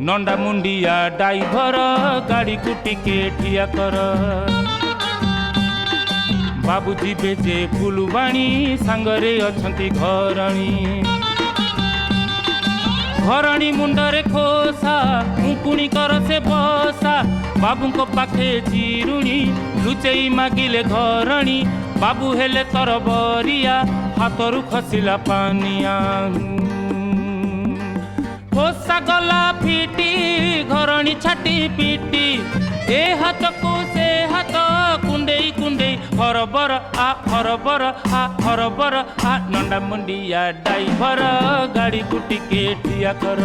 नंडा मुंडिया driver गाड़ी को टिके ठिया कर बाबूजी बेजे फुलबाणी सांगरे अछंती घरणी मुंडरे खोसा मुकुणी कर से बसा बाबू को पाखे चिरुणी लुचेई मागिले घरणी बाबू हेले तर बरिया हाथरू खसिला पानिया खोसा गला फिटी घरणी छाटी पिटी ए हाथ को से हाथ कुंडेई कुंडेई हरबर आ हरबर आ नंडा मुंडिया ड्राइवर गाड़ी को टिके ठिया कर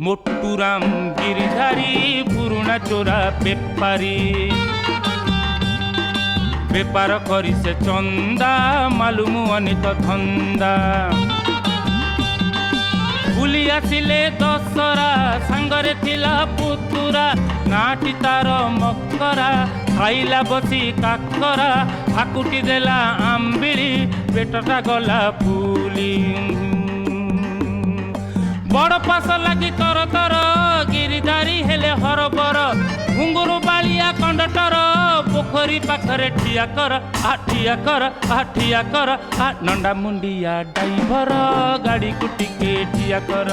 मोटूराम गिरिधारी पुरुणा चोरा बेपारी बेपार करी से चंदा मालूम अनेक धंदा बुली आसिले दशरा सांगरे थिला पुतुरा नाटी तार मकरा खाइला बसी काकरा हाकुटी देला आंबिली पेटटा गला फुली बड़ पास लगी तर तर गिरिधारी हेले हरबर घुंगुरु बालिया कंडक्टर पोखरी पाखरे ठिया कर आ नंडा मुंडिया ड्राइवर गाड़ी को टिके ठिया कर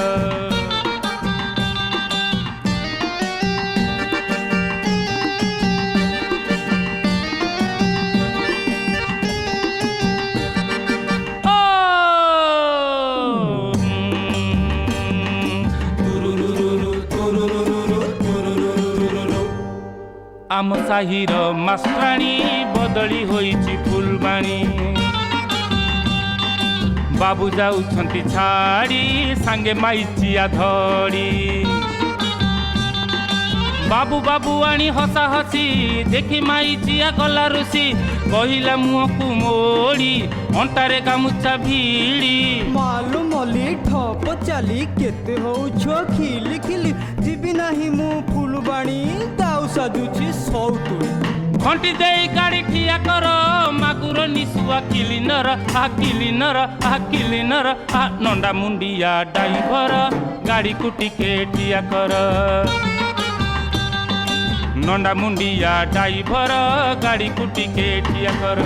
आम साहिर मास्ट्राणी बदली होईची फुलबाणी बाबू जाउछंती छाड़ी सांगे माइचिया धड़ी बाबू बाबू आनी हसा हसी देखी माइचिया गला रुसी कहिला मुह को मोड़ी अंटारे गामुचा भीड़ी मालू मली ठप चाली केते होउछ खिली खिली जीवी नाही मु फुलबाणी दाउ साजुची सौतुली घंटी दे गाड़ी ठिया कर मागुर निसुआ किलिनर आ नंडा मुंडिया ड्राइवर गाड़ी को टिके ठिया कर नंडा मुंडिया ड्राइवर गाड़ी को टिके ठिया कर।